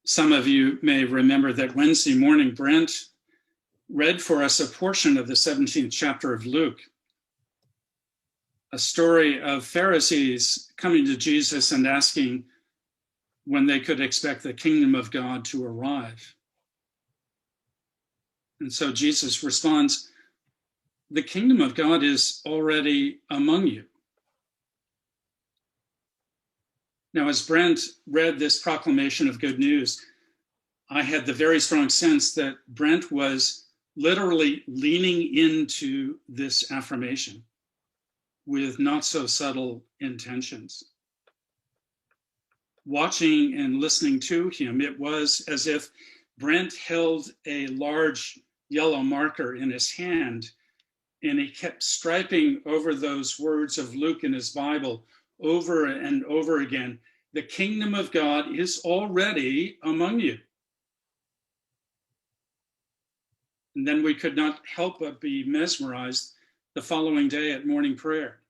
Some of you may remember that Wednesday morning, Brent read for us a portion of the 17th chapter of Luke, a story of Pharisees coming to Jesus and asking when they could expect the kingdom of God to arrive. And so Jesus responds, "The kingdom of God is already among you." Now, as Brent read this proclamation of good news, I had the very strong sense that Brent was literally leaning into this affirmation with not so subtle intentions. Watching and listening to him, it was as if Brent held a large yellow marker in his hand, and he kept striping over those words of Luke in his Bible over and over again. The kingdom of God is already among you. And then we could not help but be mesmerized the following day at morning prayer,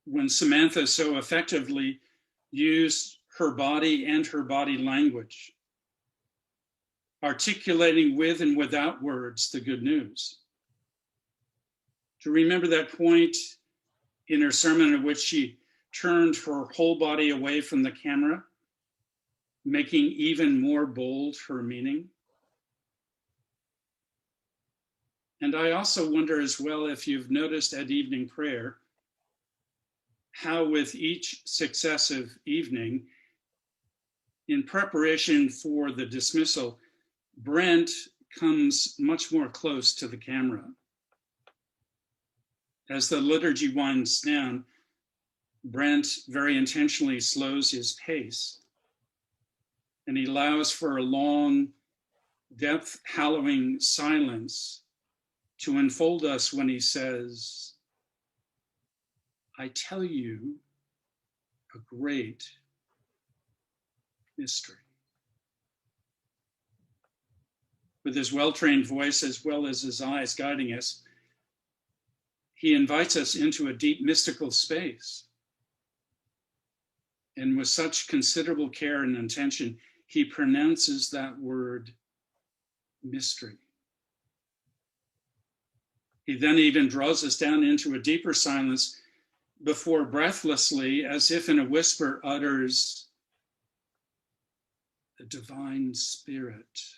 when Samantha so effectively used her body and her body language, articulating with and without words the good news. To remember that point in her sermon in which she turned her whole body away from the camera, making even more bold her meaning. And I also wonder as well if you've noticed at evening prayer how with each successive evening, in preparation for the dismissal, Brent comes much more close to the camera. As the liturgy winds down, Brent very intentionally slows his pace, and he allows for a long, depth-hallowing silence to enfold us when he says, "I tell you a great mystery." With his well-trained voice as well as his eyes guiding us, he invites us into a deep mystical space. And with such considerable care and intention, he pronounces that word, mystery. He then even draws us down into a deeper silence before breathlessly, as if in a whisper, utters, "The divine spirit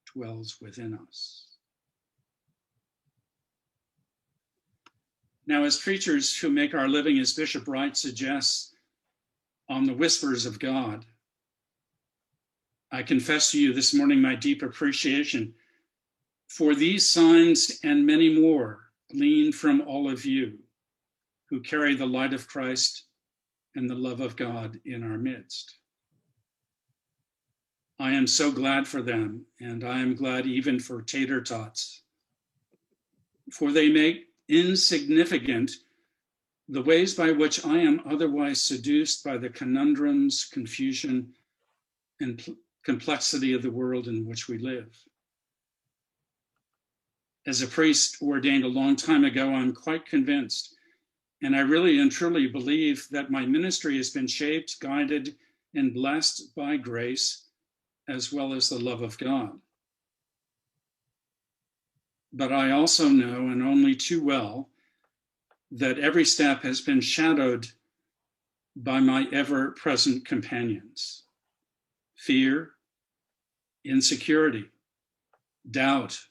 dwells within us." Now, as preachers who make our living, as Bishop Wright suggests, on the whispers of God, I confess to you this morning my deep appreciation for these signs and many more gleaned from all of you who carry the light of Christ and the love of God in our midst. I am so glad for them, and I am glad even for tater tots, for they make insignificant the ways by which I am otherwise seduced by the conundrums, confusion, and complexity of the world in which we live. As a priest ordained a long time ago, I'm quite convinced, and I really and truly believe that my ministry has been shaped, guided, and blessed by grace, as well as the love of God. But I also know, and only too well, that every step has been shadowed by my ever-present companions: fear, insecurity, doubt,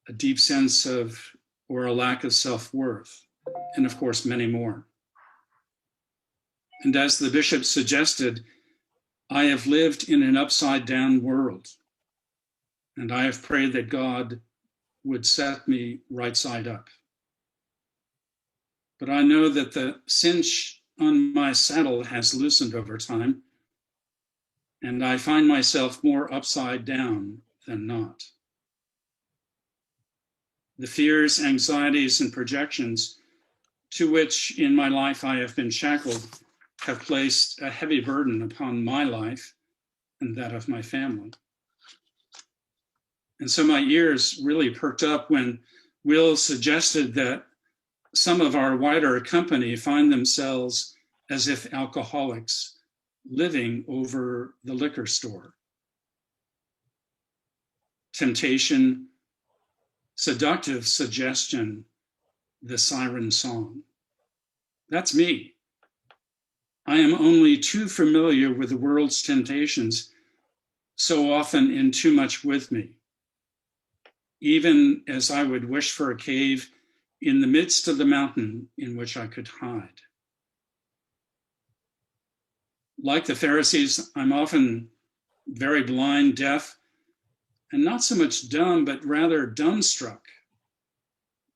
a deep sense of, or a lack of self-worth, and of course, many more. And as the bishop suggested, I have lived in an upside-down world, and I have prayed that God would set me right side up. But I know that the cinch on my saddle has loosened over time, and I find myself more upside down than not. The fears, anxieties, and projections to which in my life I have been shackled have placed a heavy burden upon my life and that of my family. And so my ears really perked up when Will suggested that some of our wider company find themselves as if alcoholics living over the liquor store. Temptation, seductive suggestion, the siren song. That's me. I am only too familiar with the world's temptations, so often in too much with me, even as I would wish for a cave in the midst of the mountain in which I could hide. Like the Pharisees, I'm often very blind, deaf, and not so much dumb, but rather dumbstruck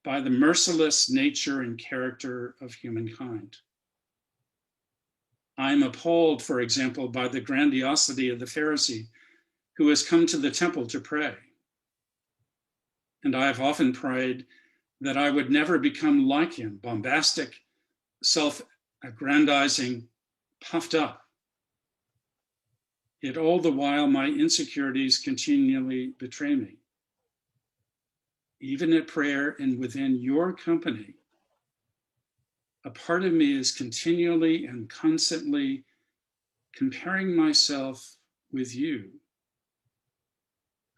by the merciless nature and character of humankind. I'm appalled, for example, by the grandiosity of the Pharisee who has come to the temple to pray. And I have often prayed that I would never become like him, bombastic, self-aggrandizing, puffed up. Yet all the while, my insecurities continually betray me. Even at prayer and within your company, a part of me is continually and constantly comparing myself with you,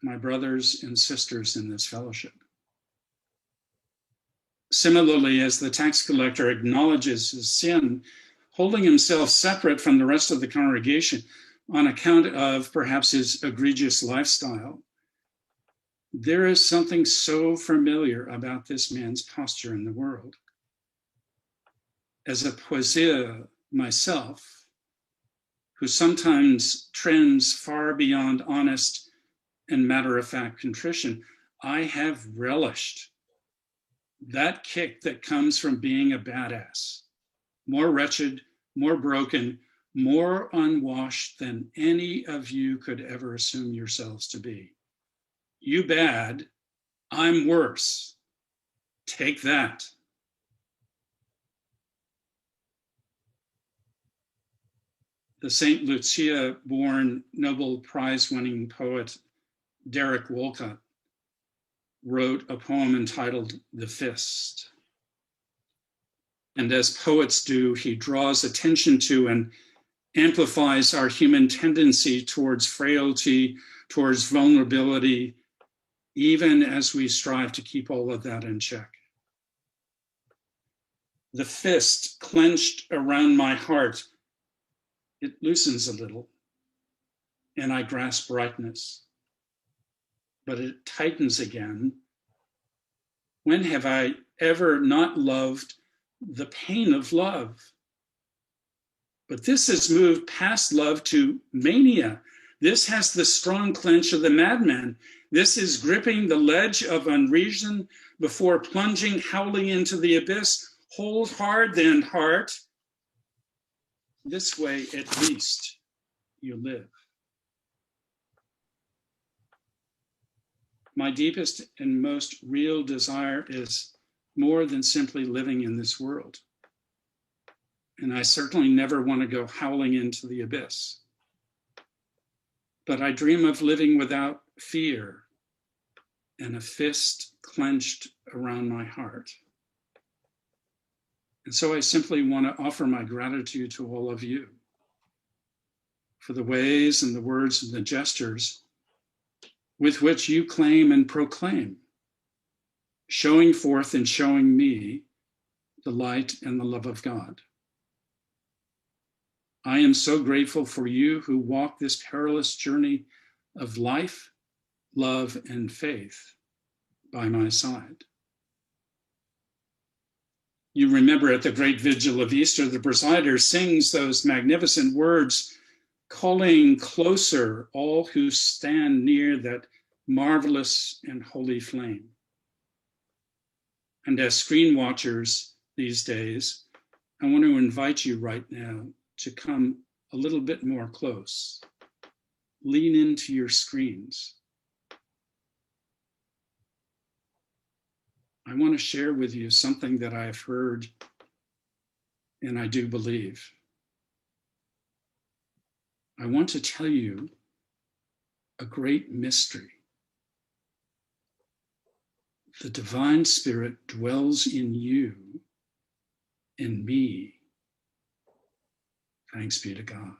my brothers and sisters in this fellowship. Similarly, as the tax collector acknowledges his sin, holding himself separate from the rest of the congregation on account of perhaps his egregious lifestyle, there is something so familiar about this man's posture in the world. As a poseur myself, who sometimes trends far beyond honest and matter-of-fact contrition, I have relished that kick that comes from being a badass, more wretched, more broken, more unwashed than any of you could ever assume yourselves to be. You bad, I'm worse. Take that. The St. Lucia-born Nobel Prize-winning poet Derek Walcott wrote a poem entitled "The Fist." And as poets do, he draws attention to and amplifies our human tendency towards frailty, towards vulnerability, even as we strive to keep all of that in check. The fist clenched around my heart, it loosens a little, and I grasp brightness, but it tightens again. When have I ever not loved the pain of love? But this has moved past love to mania. This has the strong clench of the madman. This is gripping the ledge of unreason before plunging howling into the abyss. Hold hard then, heart. This way, at least, you live. My deepest and most real desire is more than simply living in this world. And I certainly never want to go howling into the abyss. But I dream of living without fear and a fist clenched around my heart. And so I simply want to offer my gratitude to all of you for the ways and the words and the gestures with which you claim and proclaim, showing forth and showing me the light and the love of God. I am so grateful for you who walk this perilous journey of life, love, and faith by my side. You remember at the great vigil of Easter, the presider sings those magnificent words, calling closer all who stand near that marvelous and holy flame. And as screen watchers these days, I want to invite you right now to come a little bit more close. Lean into your screens. I want to share with you something that I have heard and I do believe. I want to tell you a great mystery. The divine spirit dwells in you, in me. Thanks be to God.